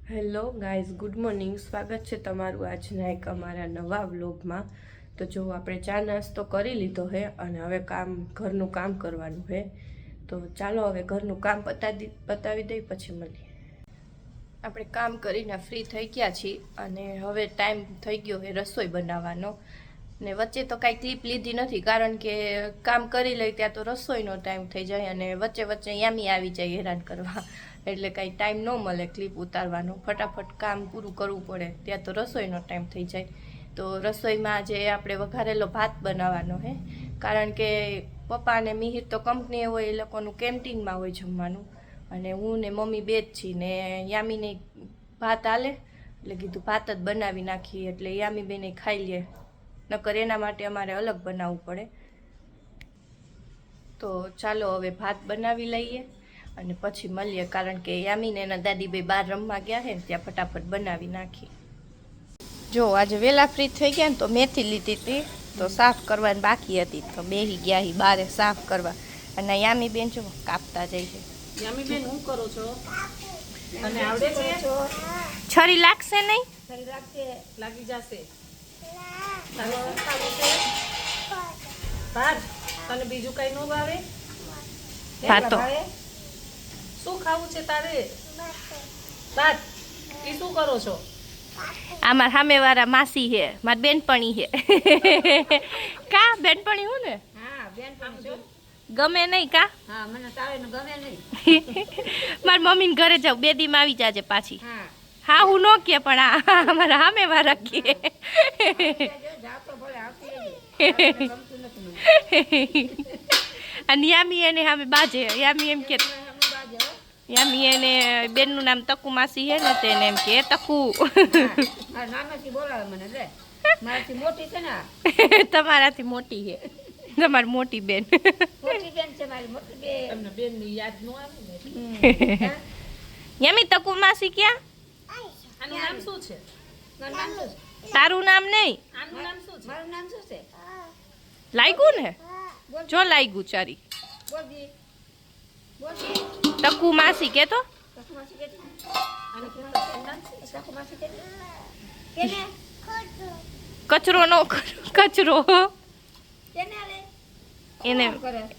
Hello guys, good morning. સ્વાગત છે તમારું આજના એક અમારા નવા વ્લોગમાં. તો જો આપણે ચા નાસ્તો કરી લીધો છે અને હવે ઘરનું કામ કરવાનું છે. તો ચાલો હવે ઘરનું કામ પતાવી દઈ પછી મળીએ. આપણે કામ કરીને ફ્રી થઈ ગયા છીએ અને હવે ટાઈમ થઈ ગયો છે રસોઈ બનાવવાનો. ને વચ્ચે તો કાંઈ ક્લિપ લીધી નથી કારણ કે કામ કરી લઈ ત્યાં તો રસોઈનો ટાઈમ થઈ જાય અને વચ્ચે વચ્ચે યામી આવી જાય હેરાન કરવા, એટલે કાંઈ ટાઈમ ન મળે ક્લિપ ઉતારવાનો. ફટાફટ કામ પૂરું કરવું પડે ત્યાં તો રસોઈનો ટાઈમ થઈ જાય. તો રસોઈમાં જે આપણે વઘારેલો ભાત બનાવવાનો છે કારણ કે પપ્પા અને મિહિર તો કંપનીએ હોય, એ લોકોનું કેન્ટીનમાં હોય જમવાનું અને હું ને મમ્મી બે જ છીએ ને યામીને ભાત હાલે એટલે કીધું ભાત જ બનાવી નાખીએ એટલે યામી બેને ખાઈ લે, નકર એના માટે અમારે અલગ બનાવવું પડે. તો ચાલો હવે ભાત બનાવી લઈએ અને પછી મળીએ કારણ કે યામીને એના દાદી બે બહાર રમવા ગયા છે ને ત્યાં ફટાફટ બનાવી નાખી. જો આજે વહેલા ફ્રી થઈ ગયા ને તો મેથી લીધી હતી, તો સાફ કરવાની બાકી હતી તો બેહી ગયા હી બારે સાફ કરવા. અને યામી બેન જો કાપતા જાય છે. યામી બેન હું કરો છો? તને આવડે છે? છરી લાગશે નહીં? છરી લાગશે, લાગી જશે. ભાત તને બીજું કઈ ન ભાવે? ભાતો શું ખાવું છે તારે? ભાત. એ શું કરો છો? આમાં સામે વાળા માસી છે, મારી બેનપણી છે. કા બેનપણી હું ને? હા બેનપણી છો. ગમે નહીં કા? હા મને તારે ગમે નહીં. મારી મમ્મીને ઘરે જાવ 2 દીમાં આવી જાજે પાછી. હા હા હું ન કે પણ અમારા સામે વાળા કે. અને યામી એને સામે બાજે. યામી એમ કે યામી એને બેનનું નામ તકુ માસી છે ને તેને એમ કે તકુ. તમારાથી મોટી છે, તમારી મોટી બેન. યામી તકુ માસી ક્યાં? આનું નામ શું છે? તારું નામ નહીં? આનું નામ શું છે? મારું નામ શું છે? લાગ્યું ને? જો લાગ્યું ચારી. તકુ માસી કે તો કચરો નો કચરો એને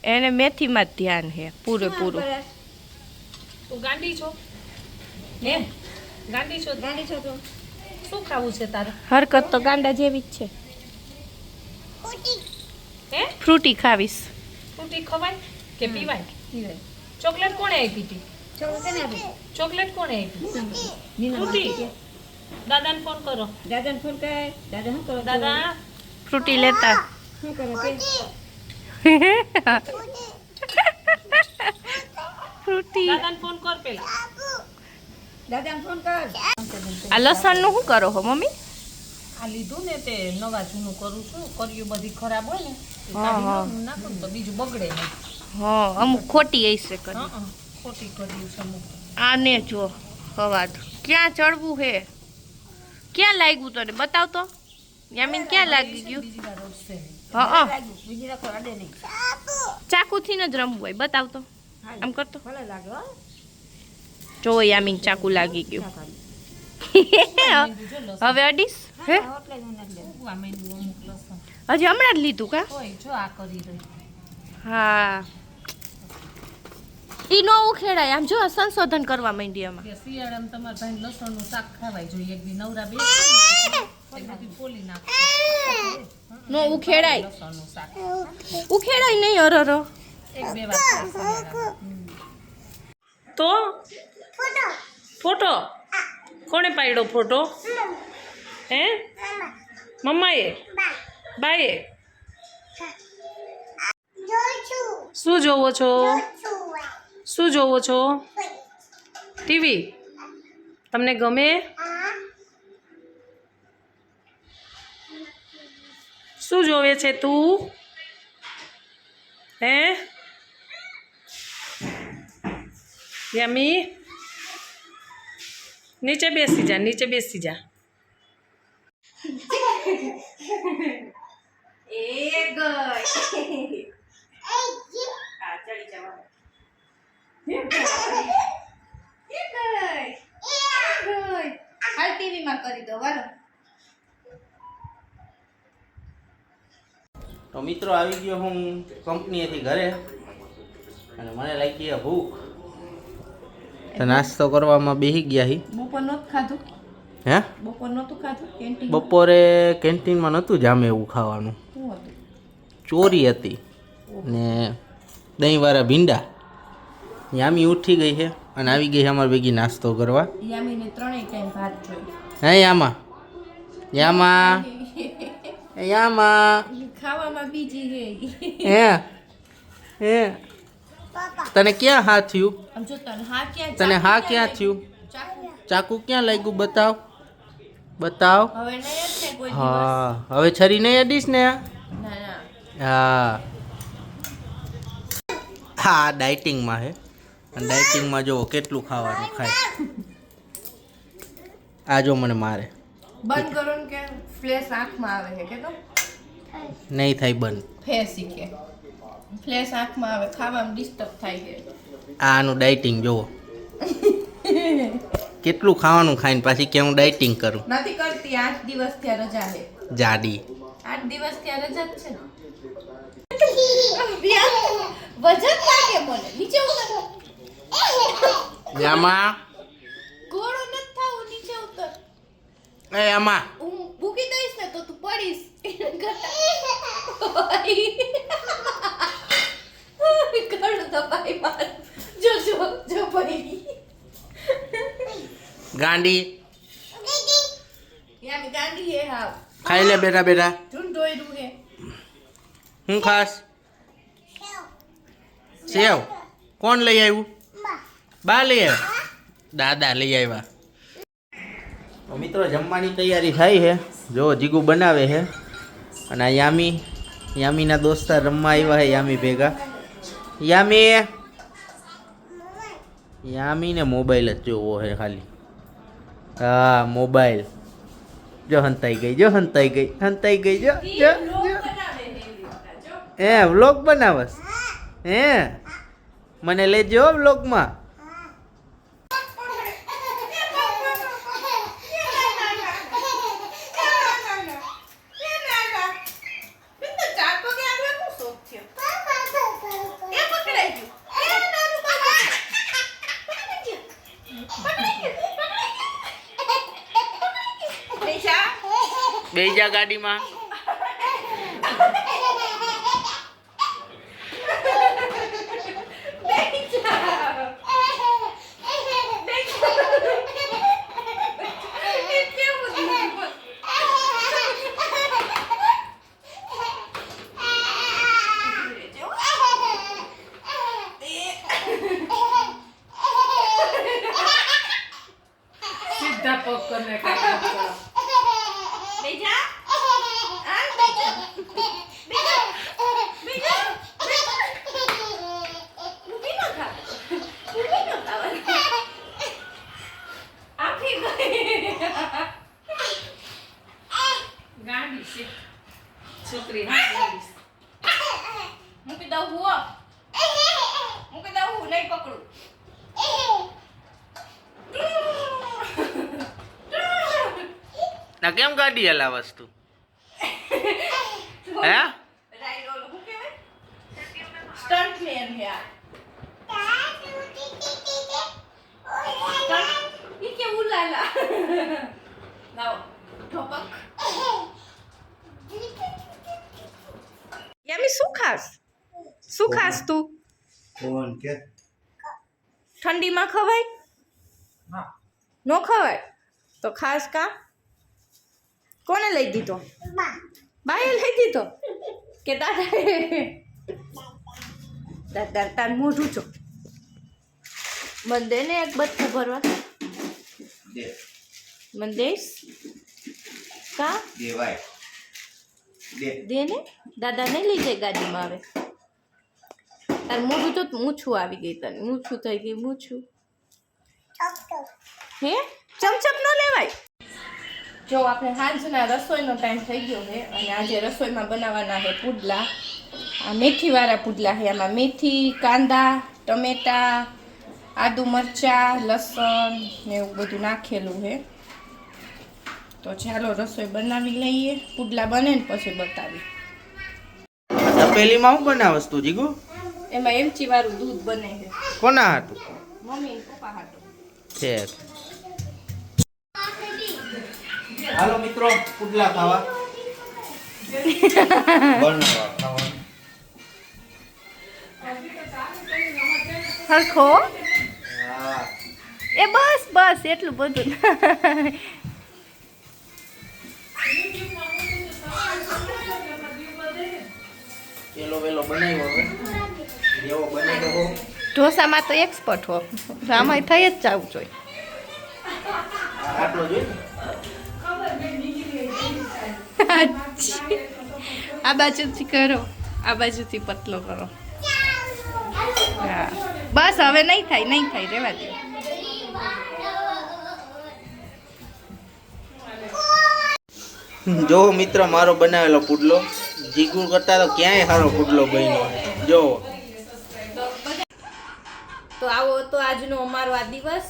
એને મેથીમાં જ ધ્યાન છે પૂરેપૂરું. તું ગાંડી છો? હે ગાંડી છો? ગાંડી છો તું? શું ખાવું છે તારે? હરકત તો ગાંડા જેવી જ છે. હે ફ્રૂટી ખાવીશ. ફ્રૂટી ખવાય કે પીવાય? પીવાય. ચોકલેટ કોણે આપી હતી? ચોકલેટ કોણે આપી? ફ્રૂટી. દાદાને ફોન કરો. દાદાને ફોન કરે. દાદા શું કરો? દાદા ફ્રૂટી લેતા. શું કરો કે? ફ્રૂટી. દાદાને ફોન કર પેલા. દાદાને ફોન કર. આ લસણનું શું કરો હો મમ્મી? આ લીધું ને તે નવા જૂનું કરું છું. કર્યું બધી ખરાબ હોય ને નાખું તો બીજું બગડે નહીં. હા અમુક ખોટી હશે કરી. ખોટી કર્યું છે અમુક. આને જો અવાજ ક્યાં ચડવું હે? ક્યાં લાગ્યું તને બતાવ તો. યામીન ક્યાં લાગી ગયું? બીજી વાર ઉડશે. હા બીજી વાર અડે નહીં. ચાકુથી ન જ રમવું હોય. બતાવ તો આમ કરતો. ભલે લાગે હો. જો યામીન ચાકુ લાગી ગયું. હવે અડીશ હે? હજી હમણાં જ લીધું કા? જો આ કરી રહી. હા ઈ નો ઉખેડાય. આમ જો સંશોધન કરવા માંડી એમાં. શિયાળામાં તમારા ભાઈ લસણનું શાક ખાવાય જોઈએ. એક દી નવરા બે બધી પોલી નાખો. નો ઉખેડાય. લસણનું શાક ઉખેડાય નહીં. અરરો એક બે વાર તો ફોટો કોણે પાડ્યો ફોટો? હે મમ્માએ? બાએ? શું જોવો છો? શું જોવો છો? ટીવી? તમને ગમે? શું જોવે છે તું? હે યામી? નીચે બેસી જા, નીચે બેસી જા. એ ગઈ. આ ચડી જવા. કરી દો વાલો. તો મિત્રો આવી ગયો હું કંપનીએથી ઘરે અને મને લાગી ગયા ભૂખ. તો નાસ્તો કરવામાં બેસી ગયા હી. બપોર નહોતું ખાધું? હે? બપોર નહોતું ખાધું કેન્ટીન? બપોરે કેન્ટીનમાં નહોતું જામે એવું ખાવાનું. શું હતું? ચોરી હતી ને દહીંવાળા ભીંડા. યામી ઉઠી ગઈ છે અને આવી ગઈ છે અમારી ભેગી નાસ્તો કરવા. યામીને ત્રણેય ટાઈમ ભાત જોઈએ. હે યામા યામા યામા ખાવામાં બીજી હે. હે તને ક્યાં હા થયું? આમ જો તને હા ક્યાં? તને હા ક્યાં થયું? ચાકુ. ચાકુ ક્યાં લાગ્યું? બતાવ બતાવ. હવે નહીં જ ને કોઈ દિવસ. હા હવે છરી નહીં અડીશ ને? ના ના. હા હા ડાયટિંગમાં હે અને ડાયટિંગમાં જો કેટલું ખાવાનું ખાય. આ જો મને મારે. બંધ કરો ને કે ફ્લેશ આંખમાં આવે છે કે તો નહીં થાય બંધ. ફેસી કે ફ્લેશ આંખમાં આવે, ખાવામાં ડિસ્ટર્બ થાય છે. આનું ડાયટિંગ જોવો કેટલું ખાવાનું ખાઈને પાછી કે હું ડાયટિંગ કરું. નથી કરતી. 8 દિવસ ત્યાં રજા છે. જાડી 8 દિવસ ત્યાં રજા જ છે ને. વજન લાગે મને. નીચે ઉતર. યામા ઘોડો નથી થાવું. નીચે ઉતર. એ યામા હું મૂકી દઈશ ને તો તું પડીશ. કણ દબાઈ માર. જો જો જો પડી. ગાંડી યામી ગાંડી હે હાવ. ખાઈ લે બેટા બેટા. ઢૂંઢોયરું હે. હું ખાસ? સેવ કોણ લઈ આવ્યું? બા લઈ આવ્યા? દાદા લઈ આવ્યા. તો મિત્રો જમવાની તૈયારી થાય છે. જો જીગુ બનાવે છે અને આ યામીના દોસ્તાર રમવા આવ્યા છે યામી ભેગા. યામીને મોબાઈલ જ જોવો છે ખાલી. હા મોબાઈલ. જો હંતાઈ ગઈ જો. જો હે વ્લોગ બનાવસ? હે મને લેજો વ્લોગમાં. બેહી જા ગાડીમાં. સીધા પગ કરને કાકા. બેજા. ગાંડી છે છોકરી. હા ગાંડી. મૂકી દઉં હું. મૂકી દઉં હું. નહીં પકડું. ના કેમ ગાડી હલાવસ તું? હે રાઈડ ઓલો હું કહેવાય? સ્ટન્ટમેન હે આ. ઈ કે ઉલાલા. લાવો ઠોપક. યામી શું ખાસ? શું ખાસ તું? કોણ કે ઠંડીમાં ખવાય? હા નો ખવાય તો ખાસ કા? કોને લઈ દીધો? બાએ લઈ દીધો કે દાદાએ? દાદા તાર મોઢું છો. મને દે ને એક બચકું ભરવા. મને દઈશ કા? દેવાય દે ને. દાદા નહીં લઈ જાય ગાડીમાં આવે. તાર મોઢું તો મૂછું આવી ગઈ. તને મૂછું થઈ ગઈ. મૂછું હે ચમચમ ન લેવાય. જો આપણે સાંજના રસોઈનો ટાઈમ થઈ ગયો છે અને આજે રસોઈમાં બનાવવાના છે પુડલા. આ મેથીવાળા પુડલા છે. આમાં મેથી, કાંદા, ટમેટા, આદુ મરચાં, લસણ ને એવું બધું નાખેલું છે. તો ચાલો રસોઈ બનાવી લઈએ, પુડલા બને ને પછી બતાવી. તપેલીમાં શું બનાવસ તું જીગુ? એમાં એમચી વાળું દૂધ બને છે. કોના હાટું? મમ્મી ને પપ્પા હાટું. છે. હાલો મિત્રો, પુડલા ખાવા. બનાવવા ખાવા. હરખો હા. એ બસ એટલું બધું. પેલો વેલો બનાવ્યો હવે. જેવો બનાવ્યો હો. ઢોસામાં તો એક્સપર્ટ હો, આમાં થઈ જ જવું જોઈએ. આટલો જોઈએ. આ બાજુથી કરો, આ બાજુથી પતલો કરો. હા બસ હવે નહીં થાય રેવા દે. જો મિત્ર મારો બનાવેલો પુડલો જીગુ કરતા તો ક્યાંય સારો પુડલો બન્યો જો. તો આવો હતો આજનો અમારો આ દિવસ.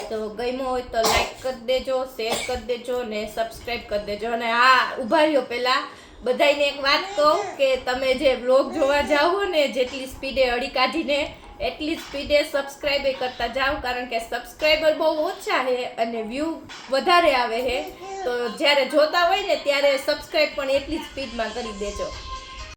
તો ગમ્યો હોય તો લાઈક કરી દેજો, શેર કરી દેજો ને સબસ્ક્રાઇબ કરી દેજો. અને હા ઉભા રહ્યો પહેલા બધાને એક વાત કહું કે તમે જે વ્લોગ જોવા જાઓ ને જેટલી સ્પીડે અડી કાઢીને એટલી સ્પીડે સબસ્ક્રાઇબ કરતા જાઓ, કારણ કે સબસ્ક્રાઇબર બહુ ઓછા છે અને વ્યૂ વધારે આવે છે. તો જ્યારે જોતા હોય ને ત્યારે સબસ્ક્રાઇબ પણ એટલી સ્પીડમાં કરી દેજો.